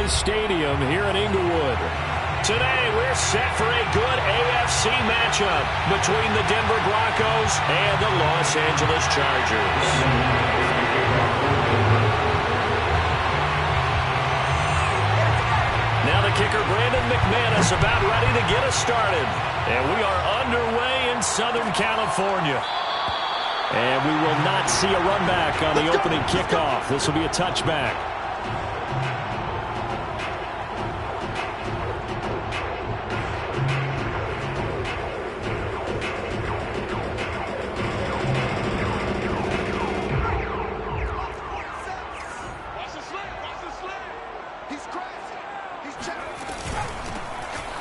Enterprise Stadium here in Inglewood. Today, we're set for a good AFC matchup between the Denver Broncos and the Los Angeles Chargers. Now the kicker, Brandon McManus, about ready to get us started. And we are underway in Southern California. And we will not see a run back on the opening kickoff. This will be a touchback.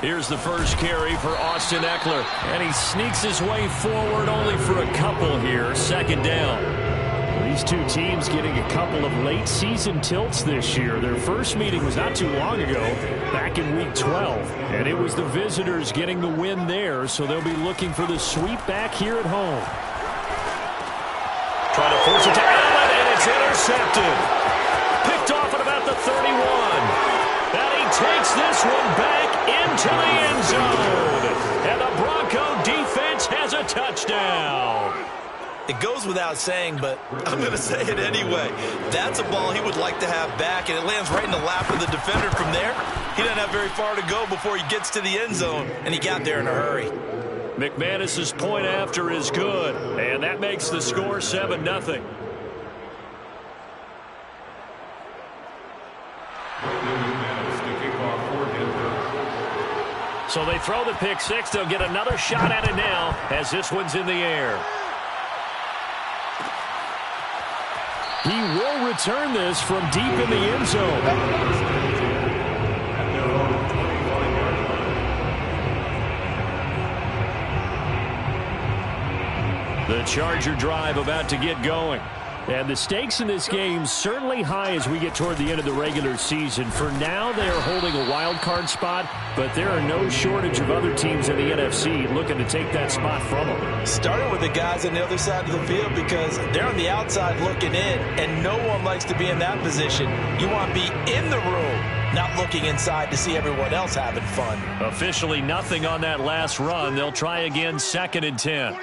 Here's the first carry for Austin Eckler, and he sneaks his way forward only for a couple here, second down. These two teams getting a couple of late season tilts this year. Their first meeting was not too long ago, back in Week 12, and it was the visitors getting the win there, so they'll be looking for the sweep back here at home. Trying to force it to Allen, and it's intercepted. Picked off at about the 31. And he takes this one back into the end zone. And the Bronco defense has a touchdown. It goes without saying, but I'm going to say it anyway. That's a ball he would like to have back, and it lands right in the lap of the defender. From there, he doesn't have very far to go before he gets to the end zone, and he got there in a hurry. McManus's point after is good, and that makes the score 7-0. So they throw the pick six. They'll get another shot at it now as this one's in the air. He will return this from deep in the end zone. The Charger drive about to get going. And the stakes in this game certainly high as we get toward the end of the regular season. For now, they are holding a wild card spot, but there are no shortage of other teams in the NFC looking to take that spot from them. Starting with the guys on the other side of the field because they're on the outside looking in, and no one likes to be in that position. You want to be in the room, not looking inside to see everyone else having fun. Officially nothing on that last run. They'll try again, 2nd and 10.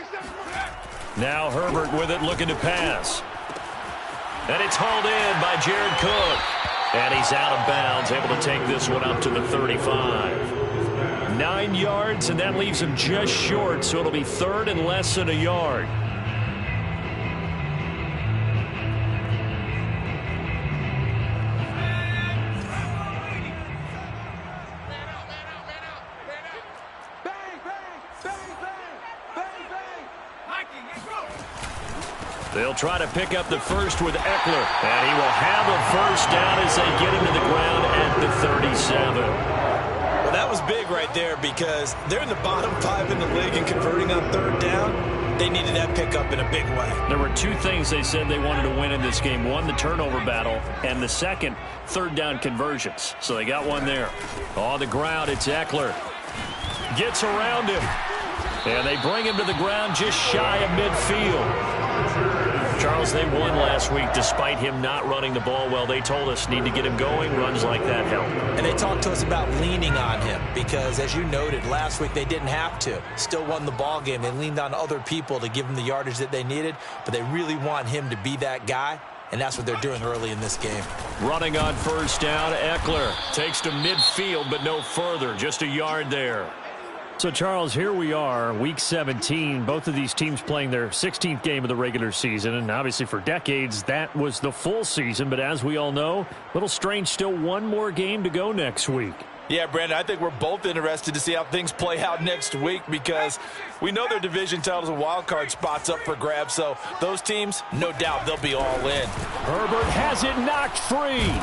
Now Herbert with it, looking to pass. And it's hauled in by Jared Cook. And he's out of bounds, able to take this one up to the 35. 9 yards, and that leaves him just short, so it'll be 3rd and less than a yard. They'll try to pick up the first with Eckler, and he will have a first down as they get him to the ground at the 37. Well, that was big right there because they're in the bottom 5 in the league and converting on 3rd down. They needed that pickup in a big way. There were 2 things they said they wanted to win in this game. One, the turnover battle, and the second, 3rd down conversions. So they got one there. On the ground, it's Eckler. Gets around him. And they bring him to the ground just shy of midfield. Charles, they won last week despite him not running the ball well. They told us need to get him going. Runs like that help. And they talked to us about leaning on him because, as you noted, last week they didn't have to. Still won the ball game. They leaned on other people to give them the yardage that they needed, but they really want him to be that guy, and that's what they're doing early in this game. Running on first down, Eckler takes to midfield, but no further. Just a yard there. So, Charles, here we are, Week 17. Both of these teams playing their 16th game of the regular season. And obviously for decades, that was the full season. But as we all know, a little strange, still one more game to go next week. Yeah, Brandon, I think we're both interested to see how things play out next week because we know their division titles and wild card spots up for grabs. So those teams, no doubt, they'll be all in. Herbert has it knocked free.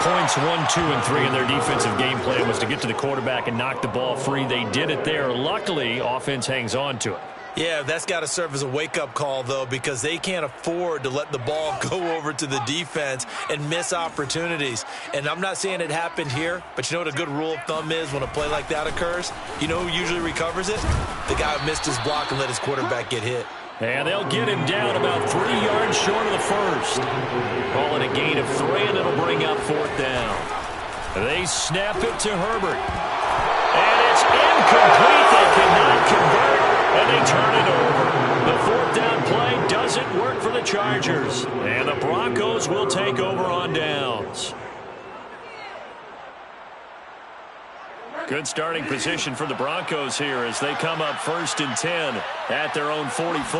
Points 1, 2, and 3 in their defensive game plan was to get to the quarterback and knock the ball free. They did it there. Luckily, offense hangs on to it. Yeah, that's got to serve as a wake-up call, though, because they can't afford to let the ball go over to the defense and miss opportunities. And I'm not saying it happened here, but you know what a good rule of thumb is when a play like that occurs? You know who usually recovers it? The guy who missed his block and let his quarterback get hit. And they'll get him down about 3 yards short of the first. Call it a gain of 3, and it'll bring up 4th down. They snap it to Herbert. And it's incomplete. They cannot convert, and they turn it over. The 4th down play doesn't work for the Chargers. And the Broncos will take over on downs. Good starting position for the Broncos here as they come up 1st and 10 at their own 44.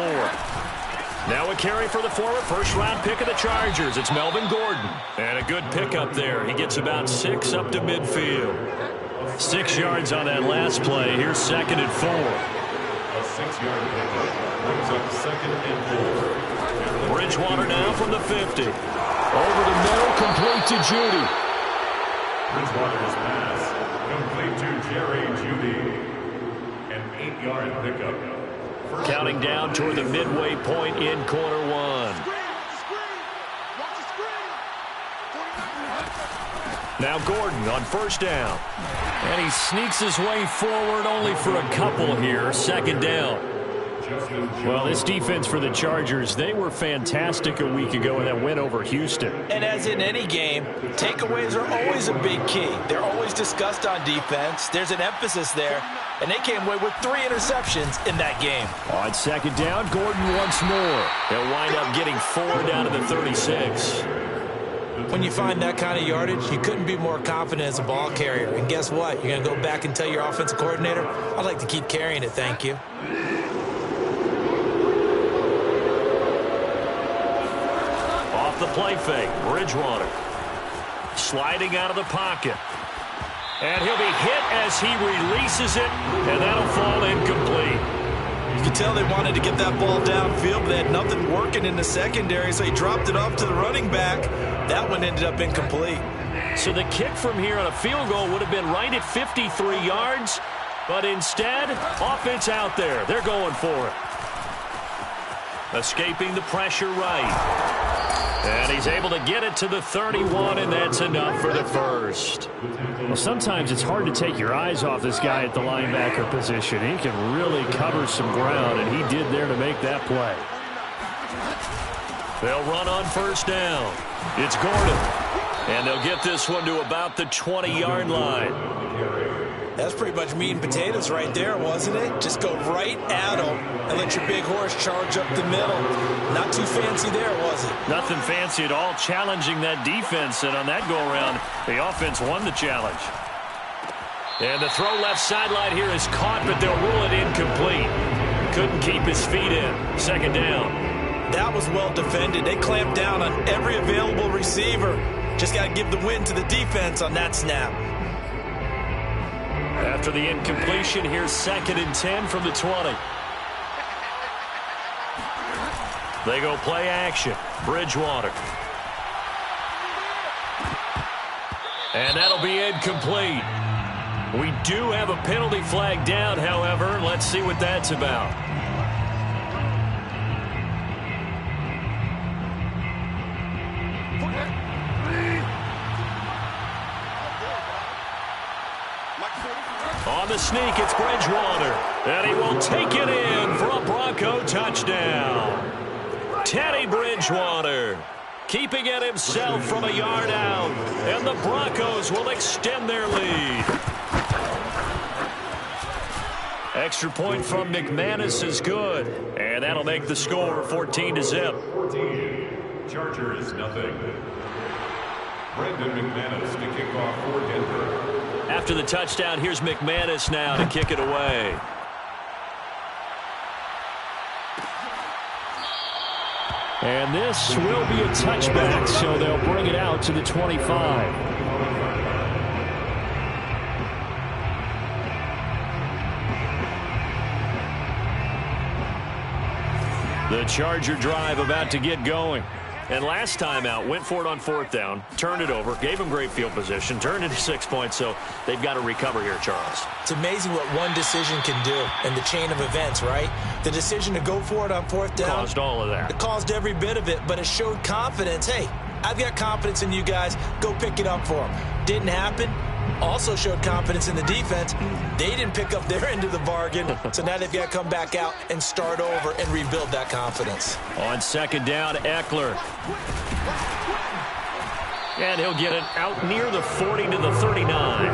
Now a carry for the former first-round pick of the Chargers. It's Melvin Gordon. And a good pickup there. He gets about 6 up to midfield. 6 yards on that last play. Here's 2nd and 4. A 6-yard pickup brings up 2nd and 4. Bridgewater now from the 50. Over the middle, complete to Judy. Bridgewater's pass complete to Jerry Judy. An 8-yard pickup. Counting down toward the midway point in quarter 1. Now Gordon on 1st down. And he sneaks his way forward only for a couple here. 2nd down. Well, this defense for the Chargers, they were fantastic a week ago in that win over Houston. And as in any game, takeaways are always a big key. They're always discussed on defense. There's an emphasis there. And they came away with 3 interceptions in that game. On 2nd down, Gordon once more. They'll wind up getting 4 down to the 36. When you find that kind of yardage, you couldn't be more confident as a ball carrier. And guess what? You're going to go back and tell your offensive coordinator, I'd like to keep carrying it, thank you. Off the play fake, Bridgewater. Sliding out of the pocket. And he'll be hit as he releases it, and that'll fall incomplete. You could tell they wanted to get that ball downfield, but they had nothing working in the secondary, so he dropped it off to the running back. That one ended up incomplete. So the kick from here on a field goal would have been right at 53 yards, but instead, offense out there. They're going for it. Escaping the pressure right. And he's able to get it to the 31, and that's enough for the first. Well, sometimes it's hard to take your eyes off this guy at the linebacker position. He can really cover some ground, and he did there to make that play. They'll run on 1st down. It's Gordon. And they'll get this one to about the 20-yard line. That's pretty much meat and potatoes right there, wasn't it? Just go right at them and let your big horse charge up the middle. Not too fancy there, was it? Nothing fancy at all, challenging that defense. And on that go-around, the offense won the challenge. And the throw left sideline here is caught, but they'll rule it incomplete. Couldn't keep his feet in. 2nd down. That was well defended. They clamped down on every available receiver. Just got to give the win to the defense on that snap. After the incompletion, here's 2nd and 10 from the 20. They go play action. Bridgewater. And that'll be incomplete. We do have a penalty flag down, however. Let's see what that's about. On the sneak, it's Bridgewater. And he will take it in for a Bronco touchdown. Teddy Bridgewater keeping it himself from a yard out. And the Broncos will extend their lead. Extra point from McManus is good. And that'll make the score 14-0. 14. Chargers, nothing. Brandon McManus to kick off for Denver. After the touchdown, here's McManus now to kick it away. And this will be a touchback, so they'll bring it out to the 25. The Charger drive about to get going. And last time out, went for it on 4th down, turned it over, gave them great field position, turned it to 6 points, so they've got to recover here, Charles. It's amazing what one decision can do in the chain of events, right? The decision to go for it on 4th down. Caused all of that. It caused every bit of it, but it showed confidence. Hey, I've got confidence in you guys. Go pick it up for them. Didn't happen. also showed confidence in the defense. They didn't pick up their end of the bargain, so now they've got to come back out and start over and rebuild that confidence. On second down, Eckler. And he'll get it out near the 40 to the 39.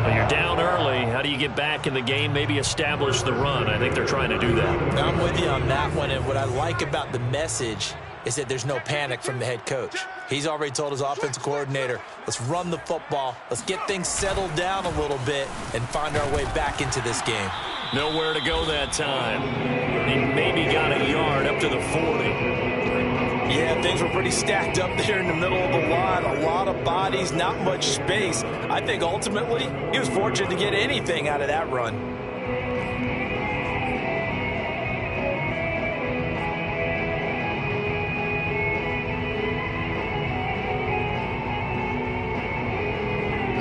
Well, you're down early. How do you get back in the game, maybe establish the run? I think they're trying to do that. I'm with you on that one, and what I like about the message is that there's no panic from the head coach. He's already told his offensive coordinator, let's run the football, let's get things settled down a little bit and find our way back into this game. Nowhere to go that time. He maybe got a yard up to the 40. Yeah, things were pretty stacked up there in the middle of the line. A lot of bodies, not much space. I think ultimately he was fortunate to get anything out of that run.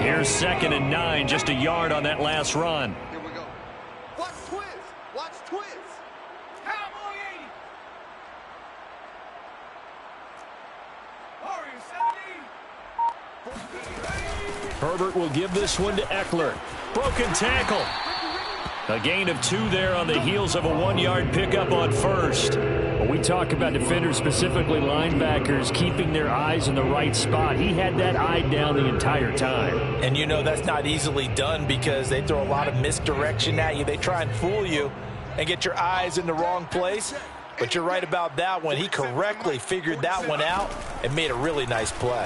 Here's 2nd and 9, just a yard on that last run. Here we go. Watch twins. Watch twins. Cowboy 80. Herbert will give this one to Eckler. Broken tackle. A gain of 2 there on the heels of a 1-yard pickup on first. When we talk about defenders, specifically linebackers, keeping their eyes in the right spot, he had that eye down the entire time. And you know that's not easily done because they throw a lot of misdirection at you. They try and fool you and get your eyes in the wrong place. But you're right about that one. He correctly figured that one out and made a really nice play.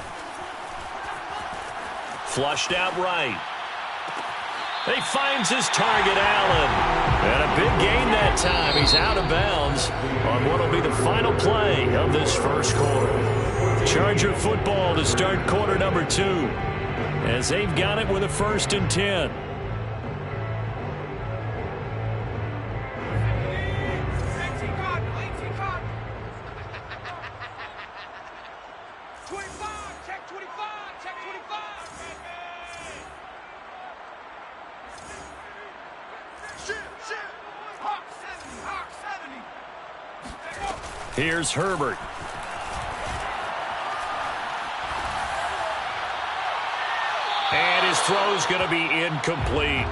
Flushed out right. He finds his target, Allen. And a big gain that time. He's out of bounds on what will be the final play of this first quarter. Charger football to start quarter number 2 as they've got it with a 1st and 10. Here's Herbert. And his throw's going to be incomplete.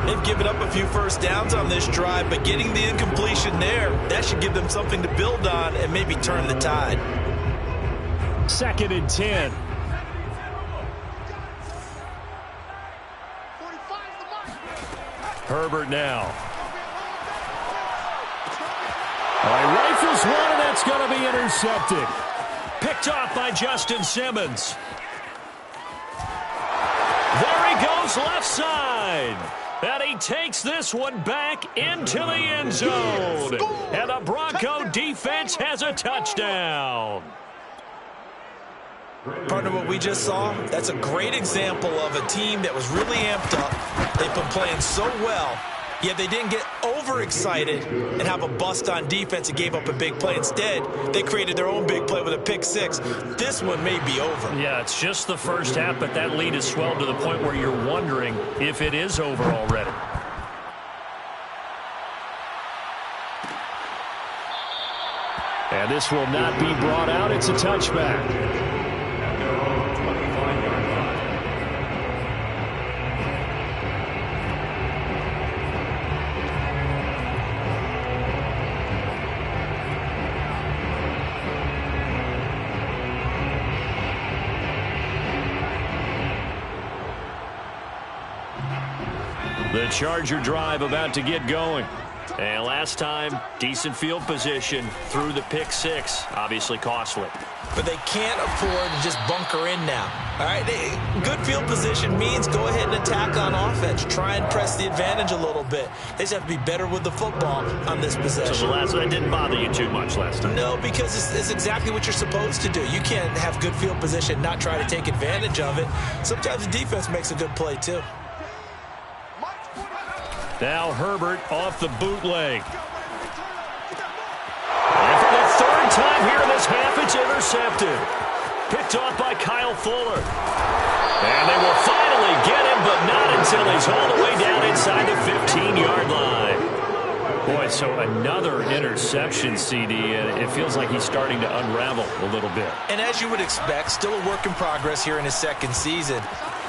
They've given up a few first downs on this drive, but getting the incompletion there, that should give them something to build on and maybe turn the tide. 2nd and 10. Herbert now. All right, rifles one, and that's going to be intercepted. Picked off by Justin Simmons. There he goes, left side. And he takes this one back into the end zone. And the Bronco defense has a touchdown. Partner, what we just saw, that's a great example of a team that was really amped up. They've been playing so well, yet they didn't get overexcited and have a bust on defense and gave up a big play. Instead, they created their own big play with a pick 6. This one may be over. Yeah, it's just the first half, but that lead has swelled to the point where you're wondering if it is over already. And this will not be brought out. It's a touchback. The Charger drive about to get going. And last time, decent field position through the pick 6. Obviously costly. But they can't afford to just bunker in now. All right, good field position means go ahead and attack on offense. Try and press the advantage a little bit. They just have to be better with the football on this possession. So that didn't bother you too much last time? No, because it's exactly what you're supposed to do. You can't have good field position, not try to take advantage of it. Sometimes the defense makes a good play too. Now Herbert off the bootleg. And for the 3rd time here in this half, it's intercepted. Picked off by Kyle Fuller. And they will finally get him, but not until he's all the way down inside the 15-yard line. Boy, so another interception, CD, and it feels like he's starting to unravel a little bit. And as you would expect, still a work in progress here in his second season.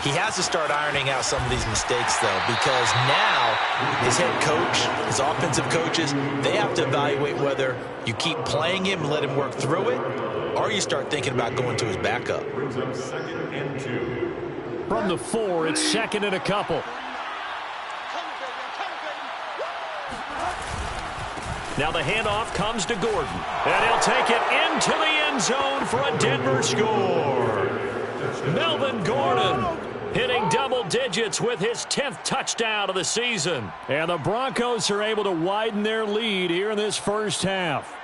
He has to start ironing out some of these mistakes, though, because now his head coach, his offensive coaches, they have to evaluate whether you keep playing him and let him work through it, or you start thinking about going to his backup. Brings up 2nd and 2. From the 4, it's 2nd and a couple. Now the handoff comes to Gordon, and he'll take it into the end zone for a Denver score. Melvin Gordon hitting double digits with his 10th touchdown of the season. And the Broncos are able to widen their lead here in this first half.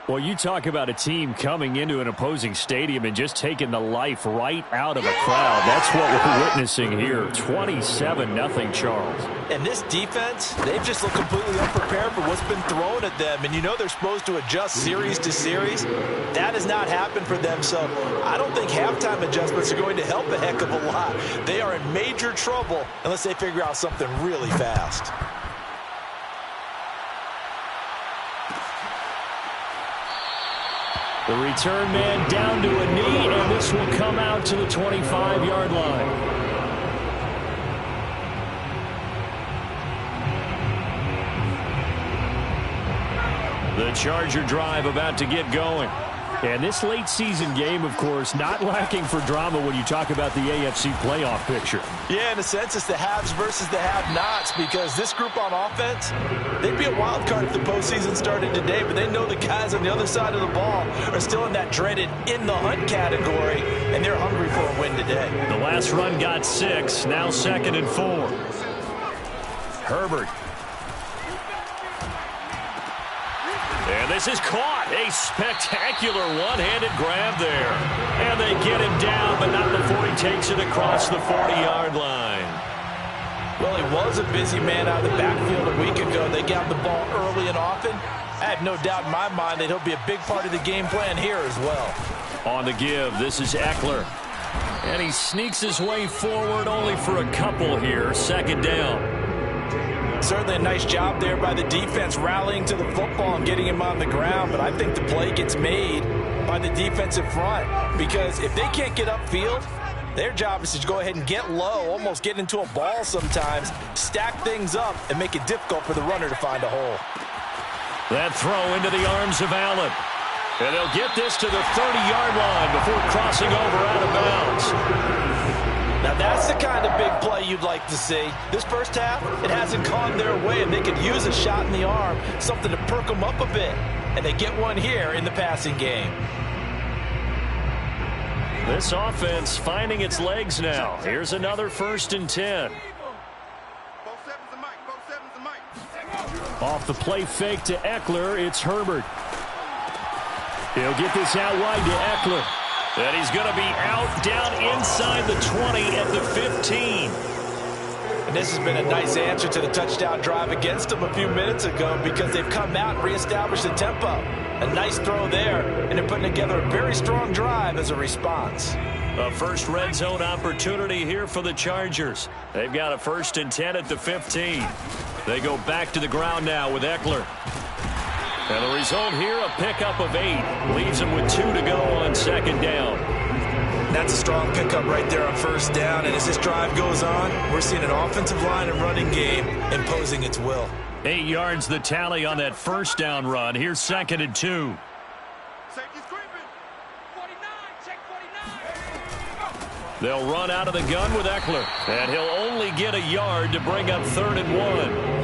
Well, you talk about a team coming into an opposing stadium and just taking the life right out of a crowd. That's what we're witnessing here. 27-0 Charles. And this defense, they've just looked completely unprepared for what's been thrown at them. And you know they're supposed to adjust series to series. That has not happened for them. So I don't think halftime adjustments are going to help a heck of a lot. They are in major trouble unless they figure out something really fast. The return man down to a knee, and this will come out to the 25-yard line. The Charger drive about to get going. And this late season game, of course, not lacking for drama when you talk about the AFC playoff picture. Yeah, in a sense, it's the haves versus the have-nots, because this group on offense, they'd be a wild card if the postseason started today, but they know the guys on the other side of the ball are still in that dreaded in-the-hunt category, and they're hungry for a win today. The last run got 6, now 2nd and 4. Herbert. And this is caught. A spectacular one-handed grab there. And they get him down, but not before he takes it across the 40-yard line. Well, he was a busy man out of the backfield a week ago. They got the ball early and often. I have no doubt in my mind that he'll be a big part of the game plan here as well. On the give, this is Eckler. And he sneaks his way forward only for a couple here. 2nd down. Certainly a nice job there by the defense rallying to the football and getting him on the ground, but I think the play gets made by the defensive front, because if they can't get upfield, their job is to go ahead and get low, almost get into a ball sometimes, stack things up, and make it difficult for the runner to find a hole. That throw into the arms of Allen. And they'll get this to the 30-yard line before crossing over out of bounds. Now that's the kind of big play you'd like to see. This first half, it hasn't gone their way, and they could use a shot in the arm, something to perk them up a bit. And they get one here in the passing game. This offense finding its legs now. Here's another 1st and 10. Off the play fake to Eckler, it's Herbert. He'll get this out wide to Eckler. And he's going to be out down inside the 20 at the 15. And this has been a nice answer to the touchdown drive against them a few minutes ago, because they've come out and reestablished the tempo. A nice throw there, and they're putting together a very strong drive as a response. A first red zone opportunity here for the Chargers. They've got a 1st and 10 at the 15. They go back to the ground now with Eckler. And the result here, a pickup of 8. Leaves them with 2 to go on 2nd down. That's a strong pickup right there on 1st down. And as this drive goes on, we're seeing an offensive line and running game imposing its will. 8 yards the tally on that 1st down run. Here's 2nd and 2. Safety's creeping. 49, check 49. They'll run out of the gun with Eckler. And he'll only get a yard to bring up 3rd and 1.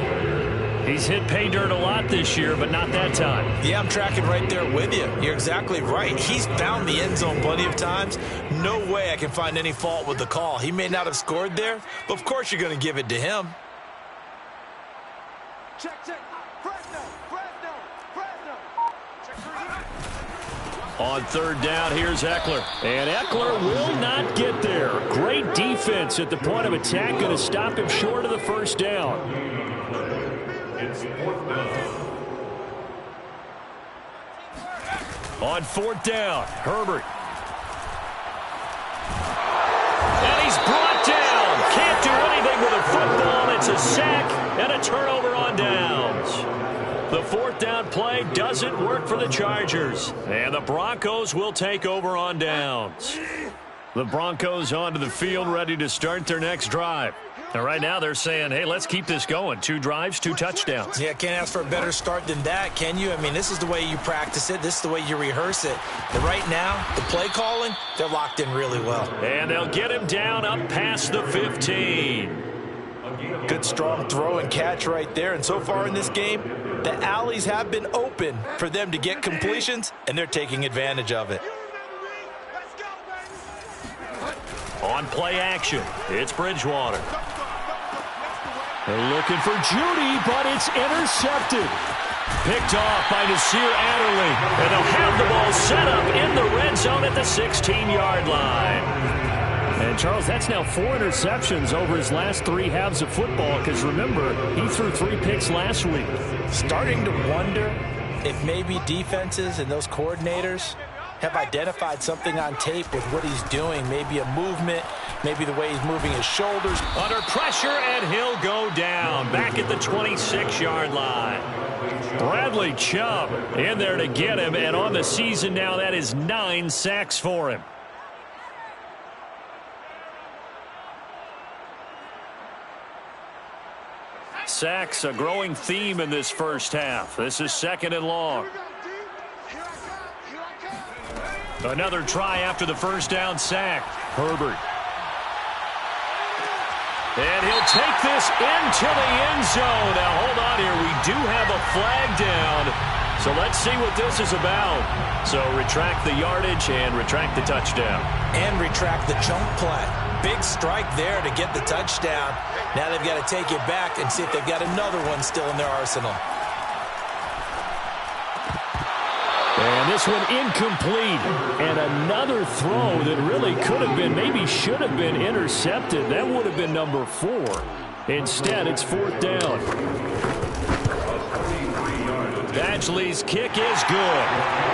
He's hit pay dirt a lot this year, but not that time. Yeah, I'm tracking right there with you. You're exactly right. He's found the end zone plenty of times. No way I can find any fault with the call. He may not have scored there, but of course you're going to give it to him. Check. Fresno. Check. On 3rd down, here's Eckler. And Eckler will not get there. Great defense at the point of attack. Going to stop him short of the 1st down. It's 4th down. On 4th down, Herbert. And he's brought down. Can't do anything with a football. It's a sack and a turnover on downs. the Chargers. And the Broncos will take over on downs. The Broncos onto the field, ready to start their next drive. And right now they're saying, hey, let's keep this going. 2 drives, 2 touchdowns. Yeah, can't ask for a better start than that, can you? I mean, this is the way you practice it. This is the way you rehearse it. And right now, the play calling, they're locked in really well. And they'll get him down up past the 15. Good, strong throw and catch right there. And so far in this game, the alleys have been open for them to get completions, and they're taking advantage of it. On play action, it's Bridgewater. They're looking for Judy, but it's intercepted. Picked off by Nasir Adderley. And they'll have the ball set up in the red zone at the 16-yard line. And, Charles, that's now 4 interceptions over his last 3 halves of football, because, remember, he threw 3 picks last week. Starting to wonder if maybe defenses and those coordinators have identified something on tape with what he's doing. Maybe a movement, maybe the way he's moving his shoulders. Under pressure, and he'll go down back at the 26-yard line. Bradley Chubb in there to get him, and on the season now, that is 9 sacks for him. Sacks, a growing theme in this first half. This is 2nd and long. Another try after the first down sack. Herbert. And he'll take this into the end zone. Now, hold on here. We do have a flag down. So let's see what this is about. So retract the yardage and retract the touchdown. And retract the chunk play. Big strike there to get the touchdown. Now they've got to take it back and see if they've got another one still in their arsenal. And this one incomplete. And another throw that really could have been, maybe should have been intercepted. That would have been number 4. Instead, it's 4th down. Badgley's kick is good.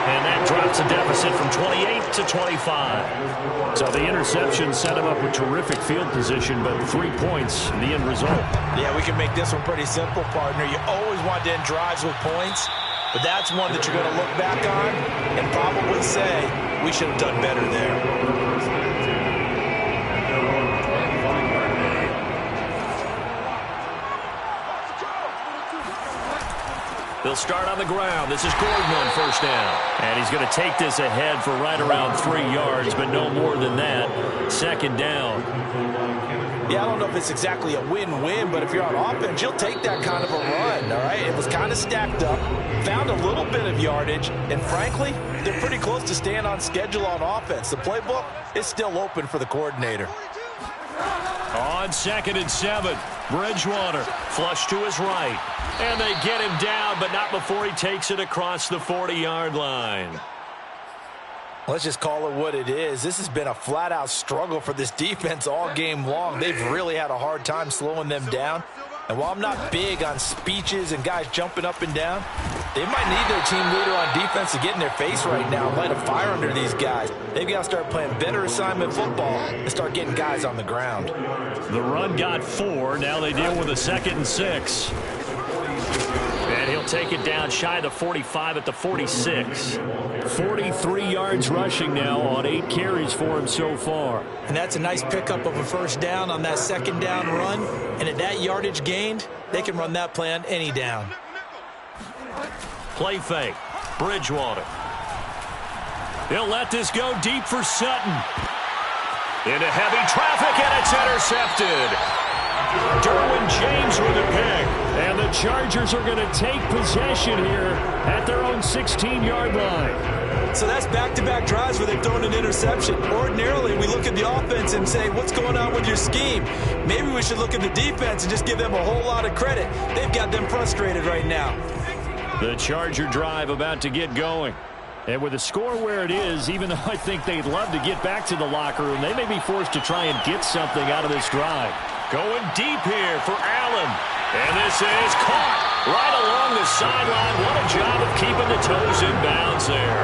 And that drops a deficit from 28 to 25. So the interception set him up with terrific field position, but 3 points, the end result. Yeah, we can make this one pretty simple, partner. You always want to end drives with points. But that's one that you're going to look back on and probably say, we should have done better there. They'll start on the ground. This is Gordon on 1st down. And he's going to take this ahead for right around 3 yards, but no more than that. 2nd down. Yeah, I don't know if it's exactly a win-win, but if you're on offense, you'll take that kind of a run, all right? It was kind of stacked up, found a little bit of yardage, and frankly, they're pretty close to staying on schedule on offense. The playbook is still open for the coordinator. On 2nd and 7, Bridgewater flush to his right. And they get him down, but not before he takes it across the 40-yard line. Let's just call it what it is. This has been a flat-out struggle for this defense all game long. They've really had a hard time slowing them down. And while I'm not big on speeches and guys jumping up and down, they might need their team leader on defense to get in their face right now and light a fire under these guys. They've got to start playing better assignment football and start getting guys on the ground. The run got 4. Now they deal with a 2nd and 6. And he'll take it down shy of the 45 at the 46. 43 yards rushing now on 8 carries for him so far. And that's a nice pickup of a 1st down on that 2nd down run. And at that yardage gained, they can run that play on any down. Play fake. Bridgewater. He'll let this go deep for Sutton. Into heavy traffic, and it's intercepted. Derwin James with a pick. And the Chargers are going to take possession here at their own 16-yard line. So that's back-to-back drives where they've thrown an interception. Ordinarily, we look at the offense and say, what's going on with your scheme? Maybe we should look at the defense and just give them a whole lot of credit. They've got them frustrated right now. The Charger drive about to get going. And with the score where it is, even though I think they'd love to get back to the locker room, they may be forced to try and get something out of this drive. Going deep here for Allen. And this is caught right along the sideline. What a job of keeping the toes in bounds there.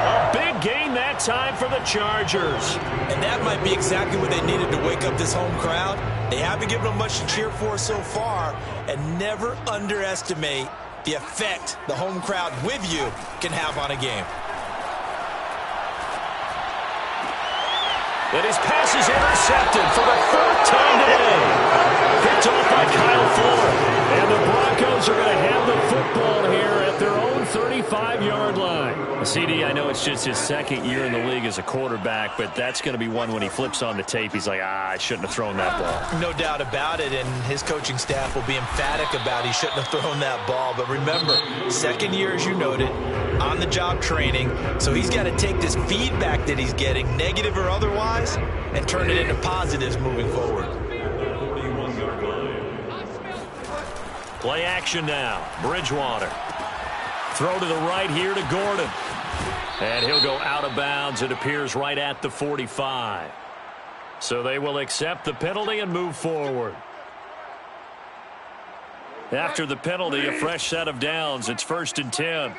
A big gain that time for the Chargers. And that might be exactly what they needed to wake up this home crowd. They haven't given them much to cheer for so far. And never underestimate the effect the home crowd with you can have on a game. And his pass is intercepted for the fourth time today. Picked off by Kyle Fuller. And the Broncos are going to have the football here at their own 35-yard line. CD, I know it's just his second year in the league as a quarterback, but that's going to be one when he flips on the tape. He's like, I shouldn't have thrown that ball. No doubt about it, and his coaching staff will be emphatic about he shouldn't have thrown that ball. But remember, second year, as you noted, on-the-job training, so he's got to take this feedback that he's getting, negative or otherwise, and turn it into positives moving forward. Play action now. Bridgewater. Throw to the right here to Gordon. And he'll go out of bounds. It appears right at the 45. So they will accept the penalty and move forward. After the penalty, a fresh set of downs. It's 1st and 10.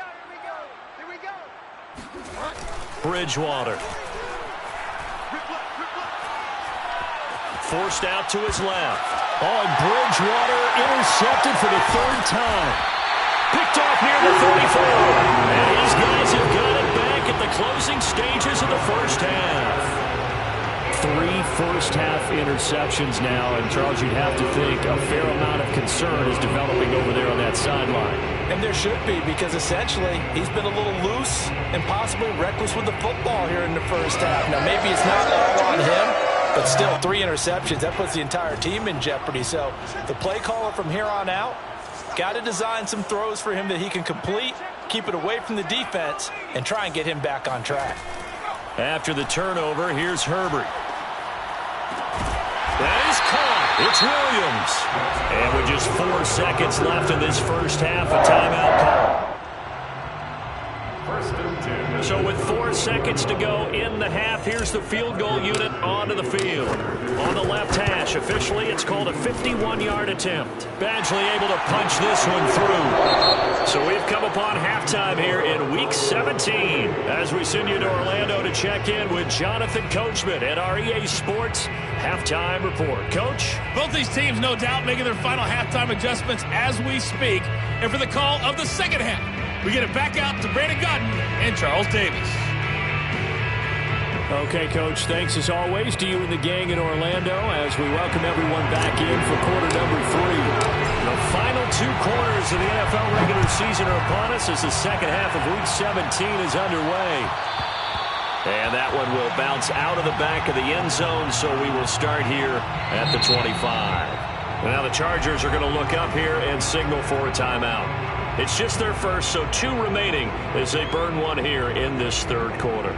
Bridgewater. Forced out to his left. Oh, and Bridgewater intercepted for the 3rd time. Picked off near the 44. And these guys have got it back at the closing stages of the first half. 3 first-half interceptions now, and Charles, you'd have to think a fair amount of concern is developing over there on that sideline. And there should be, because essentially he's been a little loose and possibly reckless with the football here in the first half. Now, maybe it's not all on him, but still 3 interceptions. That puts the entire team in jeopardy. So the play caller from here on out got to design some throws for him that he can complete, keep it away from the defense, and try and get him back on track. After the turnover, here's Herbert. That is caught. It's Williams. And with just 4 seconds left in this first half, a timeout call. So with 4 seconds to go in the half, here's the field goal unit onto the field. On the left hash, officially it's called a 51-yard attempt. Badgley able to punch this one through. So we've come upon halftime here in Week 17 as we send you to Orlando to check in with Jonathan Coachman at our EA Sports Halftime Report. Coach? Both these teams, no doubt, making their final halftime adjustments as we speak. And for the call of the second half, we get it back out to Brandon Godden and Charles Davis. Okay, Coach, thanks as always to you and the gang in Orlando as we welcome everyone back in for quarter number 3. The final 2 quarters of the NFL regular season are upon us as the second half of Week 17 is underway. And that one will bounce out of the back of the end zone, so we will start here at the 25. Now the Chargers are going to look up here and signal for a timeout. It's just their first, so 2 remaining as they burn one here in this 3rd quarter.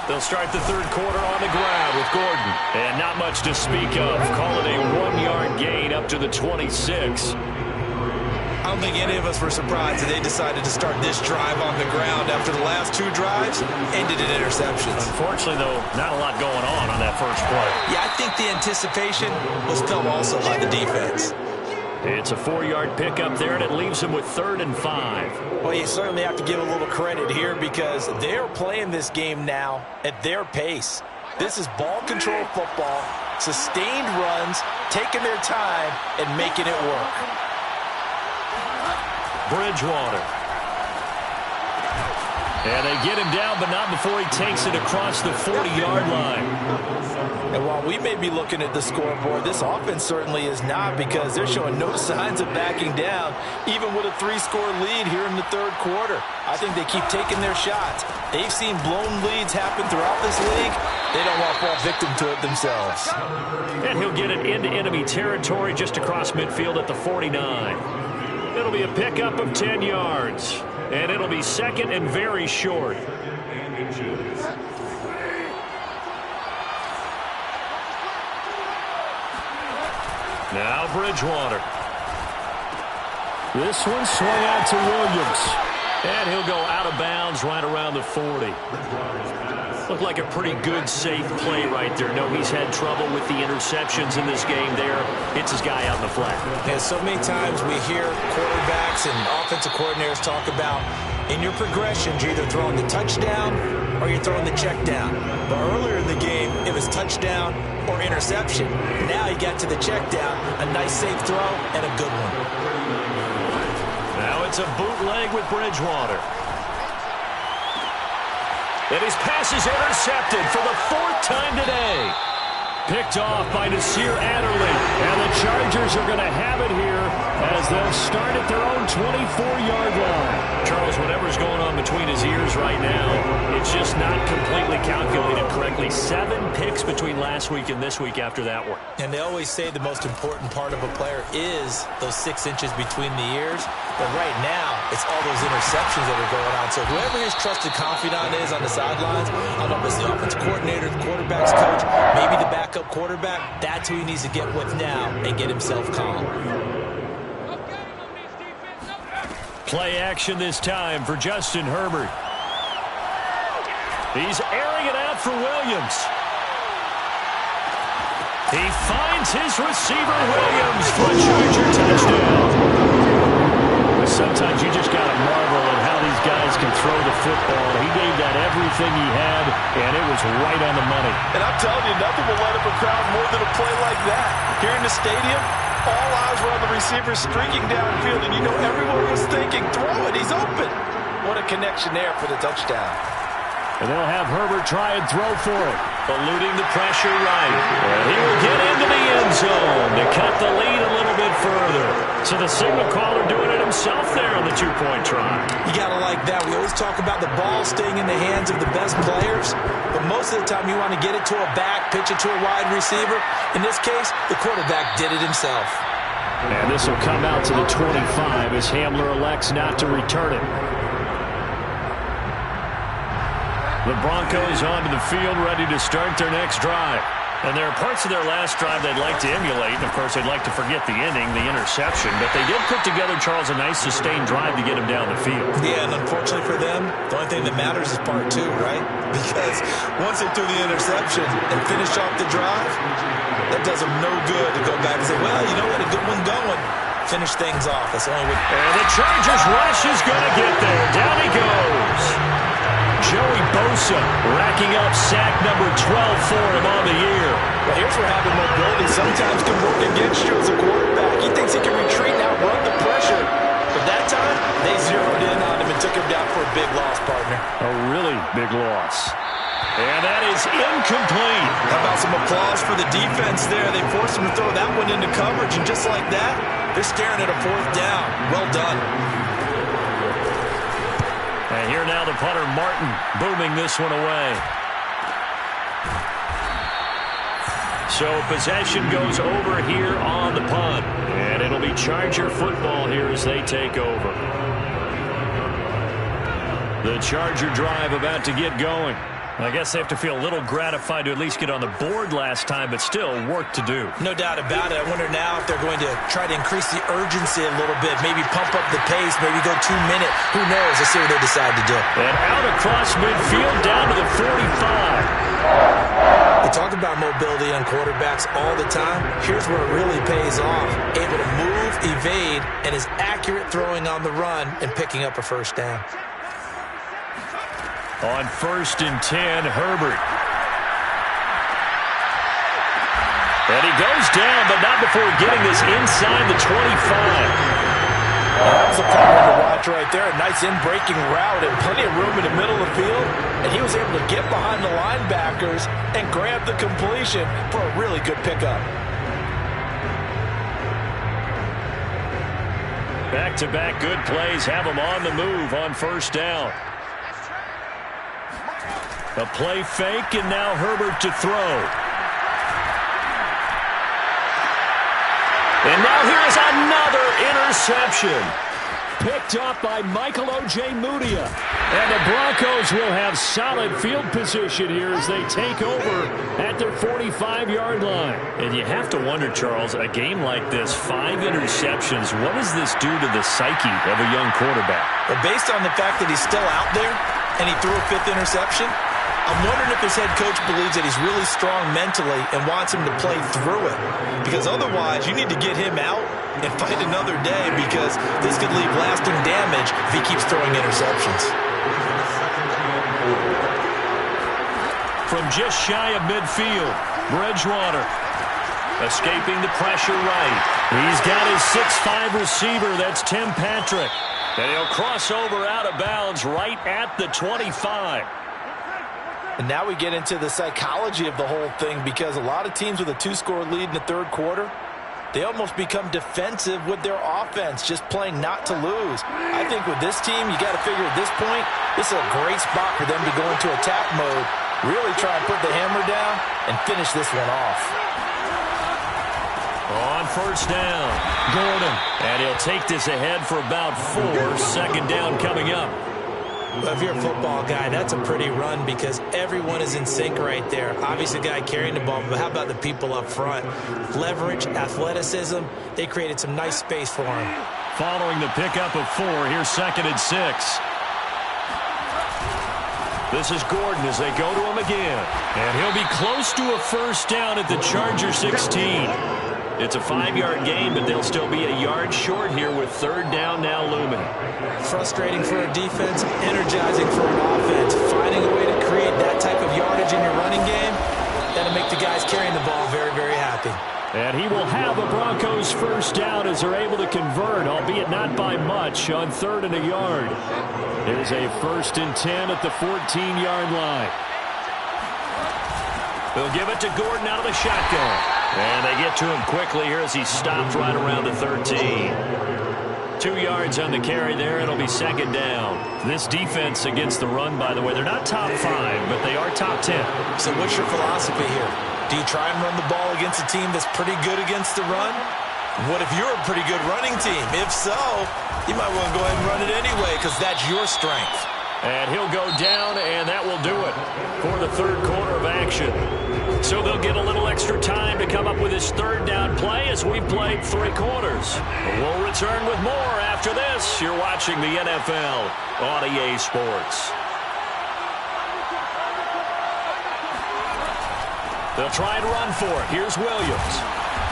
They'll start the 3rd quarter on the ground with Gordon. And not much to speak of. Call it a 1-yard gain up to the 26. I don't think any of us were surprised that they decided to start this drive on the ground after the last 2 drives ended in interceptions. Unfortunately, though, not a lot going on that first play. Yeah, I think the anticipation was felt also by the defense. It's a 4-yard pickup there, and it leaves them with 3rd and 5. Well, you certainly have to give a little credit here because they're playing this game now at their pace. This is ball control football, sustained runs, taking their time, and making it work. Bridgewater. And they get him down, but not before he takes it across the 40-yard line. And while we may be looking at the scoreboard, this offense certainly is not because they're showing no signs of backing down, even with a 3-score lead here in the 3rd quarter. I think they keep taking their shots. They've seen blown leads happen throughout this league. They don't want to fall victim to it themselves. And he'll get it into enemy territory just across midfield at the 49. It'll be a pickup of 10 yards. And it'll be 2nd and very short. Now Bridgewater. This one swung out to Williams. And he'll go out of bounds right around the 40. Looked like a pretty good, safe play right there. No, he's had trouble with the interceptions in this game there. Hits his guy out in the flat. Yeah, so many times we hear quarterbacks and offensive coordinators talk about in your progressions, you're either throwing the touchdown or you're throwing the check down. But earlier in the game, it was touchdown or interception. Now he got to the check down, a nice safe throw, and a good one. Now it's a bootleg with Bridgewater. And his pass is intercepted for the 4th time today. Picked off by Nasir Adderley. And the Chargers are going to have it here as they'll start at their own 24-yard line. Charles, whatever's going on between his ears right now, it's just not completely calculated correctly. 7 picks between last week and this week after that one. And they always say the most important part of a player is those 6 inches between the ears. But right now, it's all those interceptions that are going on. So whoever his trusted confidant is on the sidelines, I don't know if it's the offensive coordinator, the quarterback's coach, maybe the backup quarterback, that's who he needs to get with now and get himself calm. Play action this time for Justin Herbert. He's airing it out for Williams. He finds his receiver, Williams, for a Charger touchdown. Sometimes you just got to marvel at how these guys can throw the football. He gave that everything he had, and it was right on the money. And I'm telling you, nothing will light up a crowd more than a play like that. Here in the stadium, all eyes were on the receiver streaking downfield, and you know everyone was thinking, throw it, he's open. What a connection there for the touchdown. And they'll have Herbert try and throw for it. Eluding the pressure right. And he will get into the end zone to cut the lead a little bit further. So the signal caller doing it himself there on the 2-point try. You got to like that. We always talk about the ball staying in the hands of the best players, but most of the time you want to get it to a back, pitch it to a wide receiver. In this case, the quarterback did it himself. And this will come out to the 25 as Hamler elects not to return it. The Broncos onto the field, ready to start their next drive. And there are parts of their last drive they'd like to emulate. And, of course, they'd like to forget the inning, the interception. But they did put together, Charles, a nice sustained drive to get him down the field. Yeah, and unfortunately for them, the only thing that matters is part 2, right? Because once they threw the interception and finished off the drive, that does them no good to go back and say, well, you know what, a good one going. Finish things off. That's the only way. And the Chargers rush is going to get there. Down he goes. Joey Bosa racking up sack number 12 for him on the year. Well, here's where having mobility sometimes can work against you as a quarterback. He thinks he can retreat and outrun the pressure. But that time, they zeroed in on him and took him down for a big loss, partner. A really big loss. And that is incomplete. How about some applause for the defense there? They forced him to throw that one into coverage, and just like that, they're staring at a 4th down. Well done. And here now the punter, Martin, booming this one away. So possession goes over here on the punt. And it'll be Charger football here as they take over. The Charger drive about to get going. I guess they have to feel a little gratified to at least get on the board last time, but still work to do. No doubt about it. I wonder now if they're going to try to increase the urgency a little bit, maybe pump up the pace, maybe go 2 minute. Who knows? Let's see what they decide to do. And out across midfield down to the 45. We talk about mobility on quarterbacks all the time. Here's where it really pays off. Able to move, evade, and is accurate throwing on the run and picking up a 1st down. On 1st and 10, Herbert. And he goes down, but not before getting this inside the 25. That was a fun one to watch right there. A nice in-breaking route and plenty of room in the middle of the field. And he was able to get behind the linebackers and grab the completion for a really good pickup. Back-to-back good plays have him on the move on 1st down. A play fake, and now Herbert to throw. And now here's another interception. Picked up by Michael Ojemudia. And the Broncos will have solid field position here as they take over at their 45-yard line. And you have to wonder, Charles, a game like this, 5 interceptions, what does this do to the psyche of a young quarterback? Well, based on the fact that he's still out there and he threw a 5th interception, I'm wondering if his head coach believes that he's really strong mentally and wants him to play through it. Because otherwise, you need to get him out and fight another day, because this could leave lasting damage if he keeps throwing interceptions. from just shy of midfield. Bridgewater escaping the pressure right. He's got his 6'5" receiver. That's Tim Patrick. And he'll cross over out of bounds right at the 25. And now we get into the psychology of the whole thing, because a lot of teams with a 2-score lead in the third quarter, they almost become defensive with their offense, just playing not to lose. I think with this team, you got to figure at this point, this is a great spot for them to go into attack mode, really try and put the hammer down and finish this one off. On first down, Gordon. And he'll take this ahead for about 4. Second down coming up. Well, if you're a football guy, that's a pretty run because everyone is in sync right there. Obviously, the guy carrying the ball, but how about the people up front? Leverage, athleticism, they created some nice space for him. Following the pickup of 4, here's 2nd and 6. This is Gordon as they go to him again. And he'll be close to a first down at the Charger 16. It's a 5-yard gain, but they'll still be a yard short here with third down now looming. Frustrating for a defense, energizing for an offense. Finding a way to create that type of yardage in your running game, that'll make the guys carrying the ball very, very happy. And he will have the Broncos first down as they're able to convert, albeit not by much, on 3rd and a yard. There's a 1st and 10 at the 14-yard line. They'll give it to Gordon out of the shotgun. And they get to him quickly here as he stopped right around the 13. 2 yards on the carry there. It'll be second down. This defense against the run, by the way, they're not top 5, but they are top 10. So what's your philosophy here? Do you try and run the ball against a team that's pretty good against the run? What if you're a pretty good running team? If so, you might want to go ahead and run it anyway because that's your strength. And he'll go down, and that will do it for the third quarter of action. So they'll get a little extra time to come up with his third down play as we've played 3 quarters. We'll return with more after this. You're watching the NFL on EA Sports. They'll try and run for it. Here's Williams.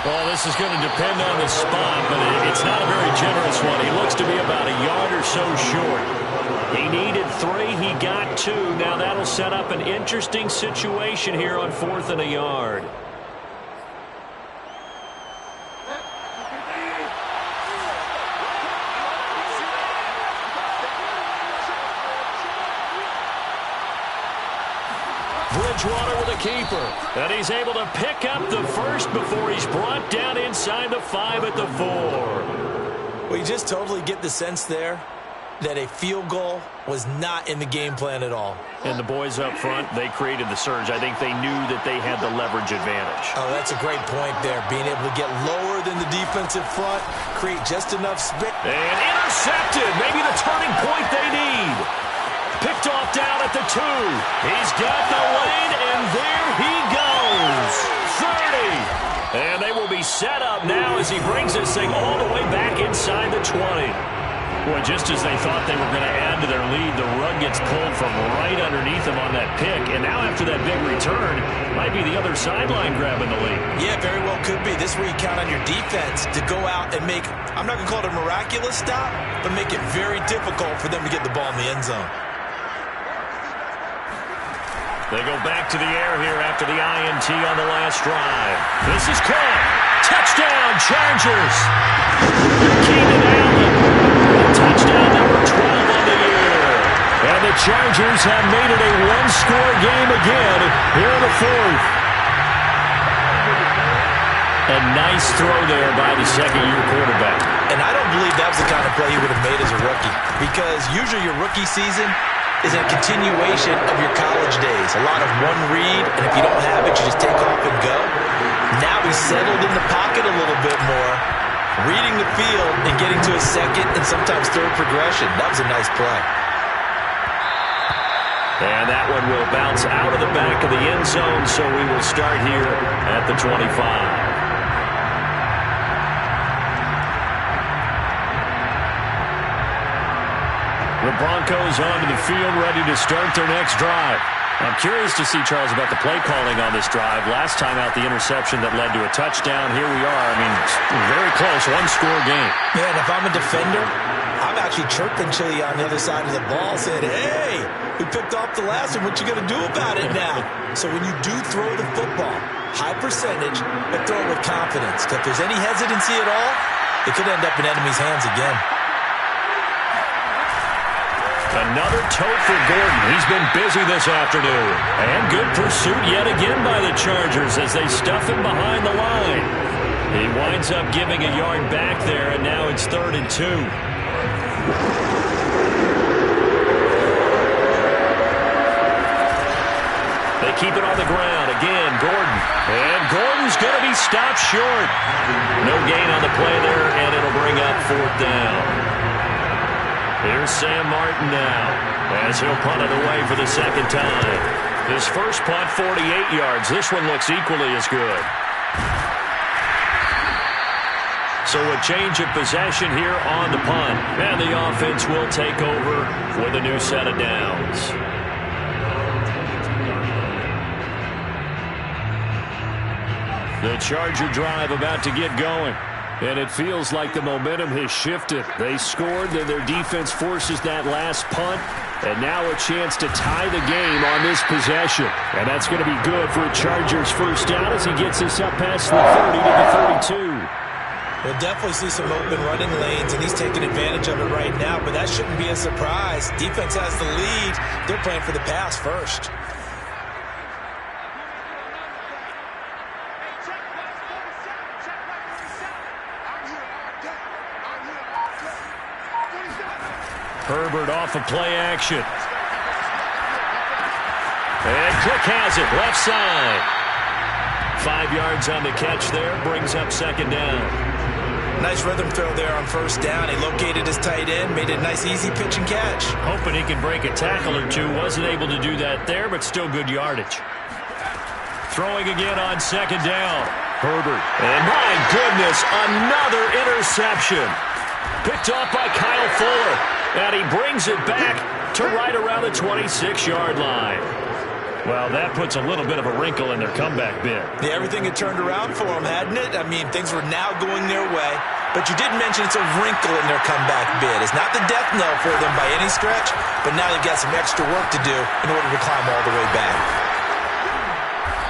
Well, this is going to depend on the spot, but it's not a very generous one. He looks to be about a yard or so short. He needed 3. He got 2. Now that'll set up an interesting situation here on 4th and a yard. Bridgewater with a keeper. And he's able to pick up the first before he's brought down inside the 5 at the 4. Well, you just totally get the sense there that a field goal was not in the game plan at all. And the boys up front, they created the surge. I think they knew that they had the leverage advantage. Oh, that's a great point there. Being able to get lower than the defensive front, create just enough space. And intercepted. Maybe the turning point they need. Picked off down at the 2. He's got the lane, and there he goes. 30. And they will be set up now as he brings this thing all the way back inside the 20. Boy, just as they thought they were going to add to their lead, the rug gets pulled from right underneath them on that pick. And now after that big return, might be the other sideline grabbing the lead. Yeah, very well could be. This is where you count on your defense to go out and make, I'm not going to call it a miraculous stop, but make it very difficult for them to get the ball in the end zone. They go back to the air here after the INT on the last drive. This is caught. Touchdown, Chargers. Keenan Allen. Touchdown number 12 on the year. And the Chargers have made it a one-score game again here in the 4th. A nice throw there by the second-year quarterback. And I don't believe that was the kind of play he would have made as a rookie, because usually your rookie season is a continuation of your college days. A lot of one read, and if you don't have it, you just take off and go. Now he's settled in the pocket a little bit more, reading the field and getting to a second and sometimes third progression. That was a nice play. And that one will bounce out of the back of the end zone, so we will start here at the 25. The Broncos onto the field, ready to start their next drive. I'm curious to see, Charles, about the play calling on this drive. Last time out, the interception that led to a touchdown. Here we are. I mean, very close, one-score game. Yeah, and if I'm a defender, I'm I'm actually chirping Chili on the other side of the ball, saying, hey, we picked off the last one. What you going to do about it now? So when you do throw the football, high percentage, but throw it with confidence. Because if there's any hesitancy at all, it could end up in enemy's hands again. Another tote for Gordon. He's been busy this afternoon. And good pursuit yet again by the Chargers as they stuff him behind the line. He winds up giving a yard back there, and now it's 3rd and 2. They keep it on the ground. Again, Gordon. And Gordon's going to be stopped short. No gain on the play there, and it'll bring up 4th down. Here's Sam Martin now as he'll punt it away for the 2nd time. His first punt, 48 yards. This one looks equally as good. So a change of possession here on the punt. And the offense will take over with a new set of downs. The Charger drive about to get going. And it feels like the momentum has shifted. They scored, then their defense forces that last punt. And now a chance to tie the game on this possession. And that's going to be good for a Chargers first down as he gets this up past the 30 to the 32. We'll definitely see some open running lanes, and he's taking advantage of it right now. But that shouldn't be a surprise. Defense has the lead. They're playing for the pass first. Herbert off of play action. And Cook has it, left side. 5 yards on the catch there, brings up 2nd down. Nice rhythm throw there on 1st down. He located his tight end, made it a nice easy pitch and catch. Hoping he could break a tackle or two. Wasn't able to do that there, but still good yardage. Throwing again on 2nd down. Herbert. And my goodness, another interception. Picked off by Kyle Fuller. And he brings it back to right around the 26-yard line. Well, that puts a little bit of a wrinkle in their comeback bid. Yeah, everything had turned around for them, hadn't it? I mean, things were now going their way. But you did mention it's a wrinkle in their comeback bid. It's not the death knell for them by any stretch, but now they've got some extra work to do in order to climb all the way back.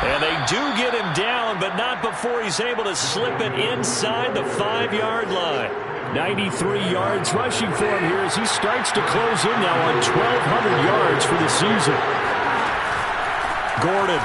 And they do get him down, but not before he's able to slip it inside the 5-yard line. 93 yards rushing for him here as he starts to close in now on 1,200 yards for the season. Gordon.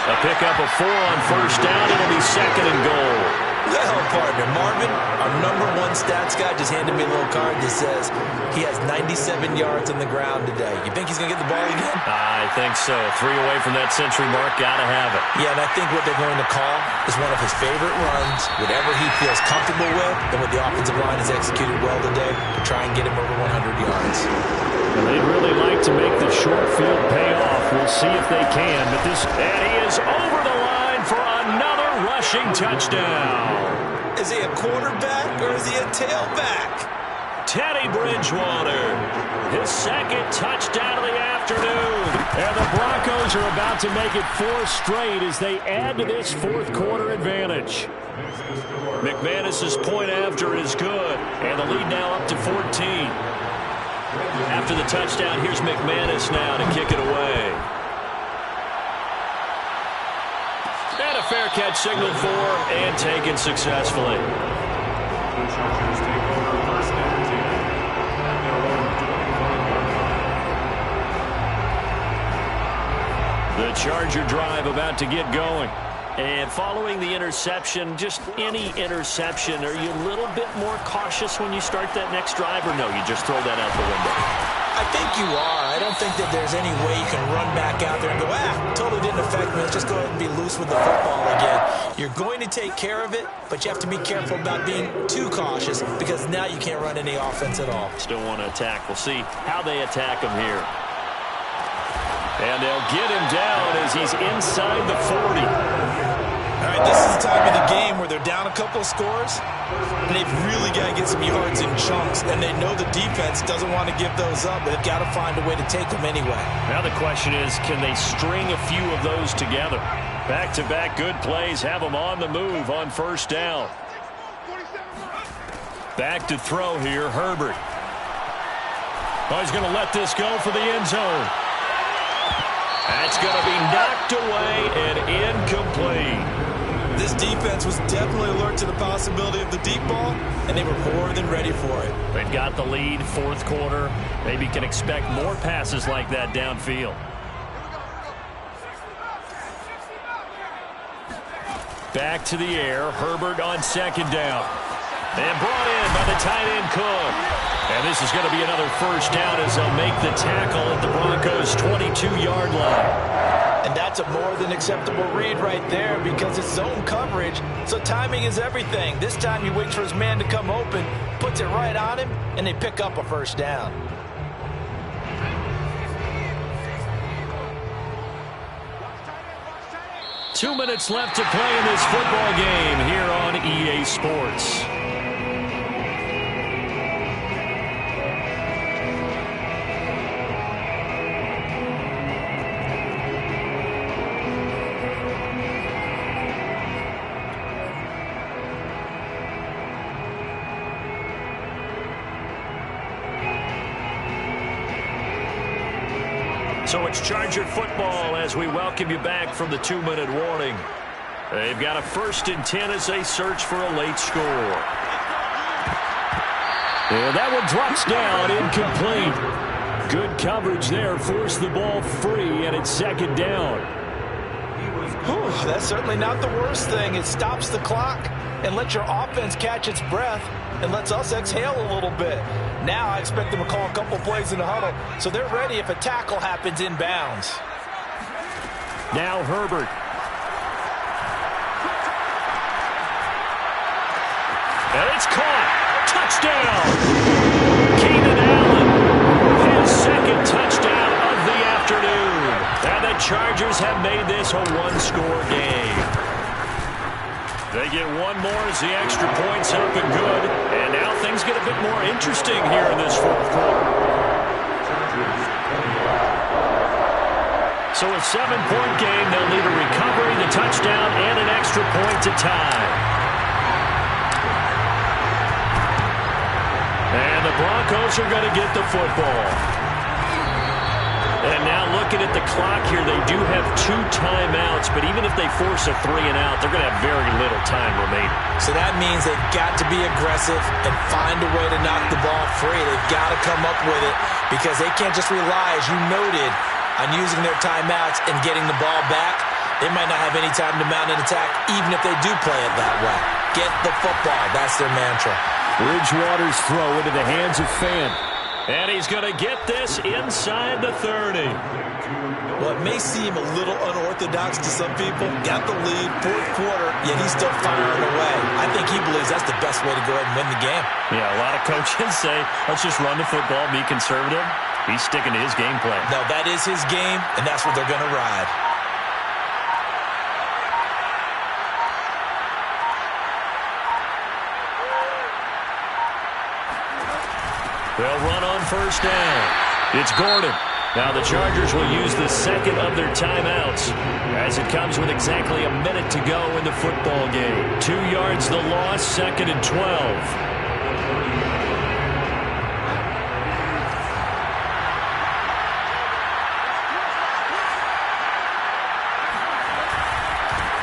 A pickup of 4 on 1st down. It'll be 2nd and goal. Well, partner, Marvin, our #1 stats guy just handed me a little card that says he has 97 yards on the ground today. You think he's going to get the ball again? I think so. 3 away from that century mark. Got to have it. Yeah, and I think what they're going to call is one of his favorite runs, whatever he feels comfortable with, and what the offensive line has executed well today to try and get him over 100 yards. And they'd really like to make the short field pay off. We'll see if they can. But and he is over the line for another rushing touchdown. Is he a quarterback or is he a tailback? Teddy Bridgewater, his 2nd touchdown of the afternoon. And the Broncos are about to make it 4 straight as they add to this 4th quarter advantage. McManus's point after is good. And the lead now up to 14. After the touchdown, here's McManus now to kick it away. And a fair catch signaled for and taken successfully. The Chargers take over 1st and 10. The Charger drive about to get going. And following the interception, just any interception, are you a little bit more cautious when you start that next drive, or no, you just throw that out the window? I think you are. I don't think that there's any way you can run back out there and go, totally didn't affect me. Let's just go ahead and be loose with the football again. You're going to take care of it, but you have to be careful about being too cautious because now you can't run any offense at all. Still want to attack. We'll see how they attack him here. And they'll get him down as he's inside the 40. All right, this is the time of the game where they're down a couple of scores, and they've really got to get some yards in chunks, and they know the defense doesn't want to give those up, but they've got to find a way to take them anyway. Now the question is, can they string a few of those together? Back-to-back good plays have them on the move on 1st down. Back to throw here, Herbert. Oh, he's going to let this go for the end zone. That's going to be knocked away and incomplete. This defense was definitely alert to the possibility of the deep ball, and they were more than ready for it. They've got the lead, fourth quarter. Maybe can expect more passes like that downfield. Back to the air. Herbert on second down. And brought in by the tight end Cook. And this is going to be another first down as they'll make the tackle at the Broncos' 22-yard line. And that's a more than acceptable read right there because it's zone coverage, so timing is everything. This time he waits for his man to come open, puts it right on him, and they pick up a first down. Two minutes left to play in this football game here on EA Sports. So it's Charger football as we welcome you back from the 2-minute warning. They've got a 1st and 10 as they search for a late score. And that one drops down, incomplete. Good coverage there, forced the ball free, and it's second down. Whew, that's certainly not the worst thing. It stops the clock and lets your offense catch its breath and lets us exhale a little bit. Now I expect them to call a couple plays in the huddle, so they're ready if a tackle happens inbounds. Now Herbert. And it's caught. Touchdown. Keenan Allen. His second touchdown of the afternoon. And the Chargers have made this a one-score game. They get one more as the extra point's up and good. And now things get a bit more interesting here in this fourth quarter. So a 7-point game, they'll need a recovery, the touchdown, and an extra point to tie. And the Broncos are going to get the football. And now looking at the clock here, they do have 2 timeouts, but even if they force a 3 and out, they're going to have very little time remaining. So that means they've got to be aggressive and find a way to knock the ball free. They've got to come up with it because they can't just rely, as you noted, on using their timeouts and getting the ball back. They might not have any time to mount an attack, even if they do play it that way. Get the football. That's their mantra. Bridgewater's throw into the hands of Fan. And he's going to get this inside the 30. Well, it may seem a little unorthodox to some people. Got the lead, fourth quarter, yet he's still firing away. I think he believes that's the best way to go ahead and win the game. Yeah, a lot of coaches say, let's just run the football, be conservative. He's sticking to his game plan. No, that is his game, and that's what they're going to ride. They'll run on first down. It's Gordon. Now the Chargers will use the second of their timeouts as it comes with exactly a minute to go in the football game. 2 yards the loss, 2nd and 12.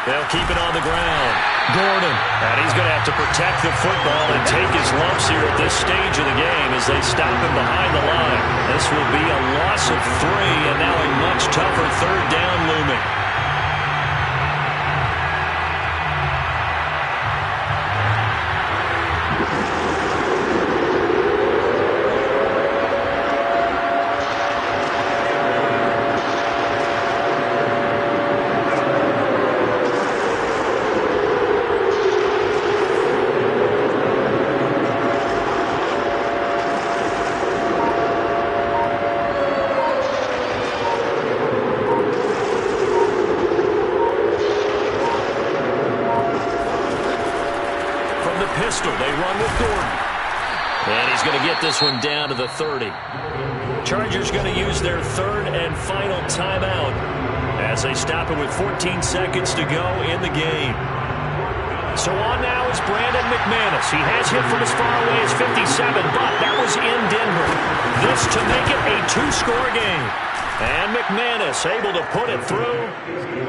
They'll keep it on the ground. Gordon. And he's going to have to protect the football and take his lumps here at this stage of the game as they stop him behind the line. This will be a loss of 3 and now a much tougher 3rd down looming. They run with Gordon. And he's going to get this one down to the 30. Chargers going to use their 3rd and final timeout as they stop it with 14 seconds to go in the game. So on now is Brandon McManus. He has hit from as far away as 57, but that was in Denver. This to make it a 2-score game. And McManus able to put it through,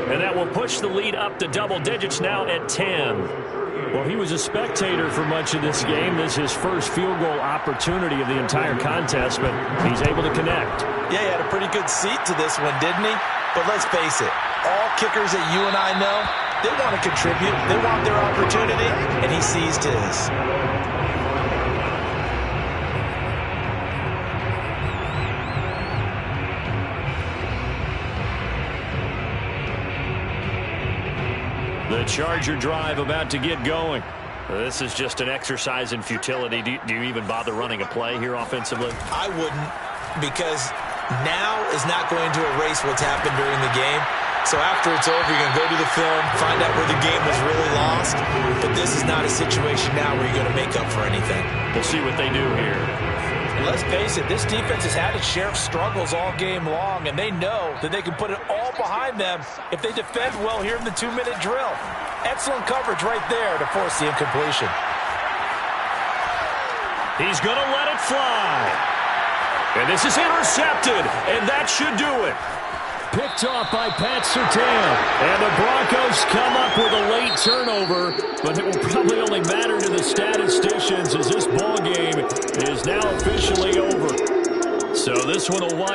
and that will push the lead up to double digits now at 10. Well, he was a spectator for much of this game. This is his first field goal opportunity of the entire contest, but he's able to connect. Yeah, he had a pretty good seat to this one, didn't he? But let's face it, all kickers that you and I know, they want to contribute. They want their opportunity, and he seized his. The Charger drive about to get going. This is just an exercise in futility. Do you even bother running a play here offensively? I wouldn't, because now is not going to erase what's happened during the game. So after it's over, you're going to go to the film, find out where the game was really lost. But this is not a situation now where you're going to make up for anything. We'll see what they do here. Let's face it, this defense has had its share of struggles all game long, and they know that they can put it all behind them if they defend well here in the 2-minute drill. Excellent coverage right there to force the incompletion. He's going to let it fly. And this is intercepted, and that should do it. Picked off by Pat Surtain. And the Broncos come up with a late turnover, but it will probably only matter to the statisticians as this ball game is now officially over. So this one will wind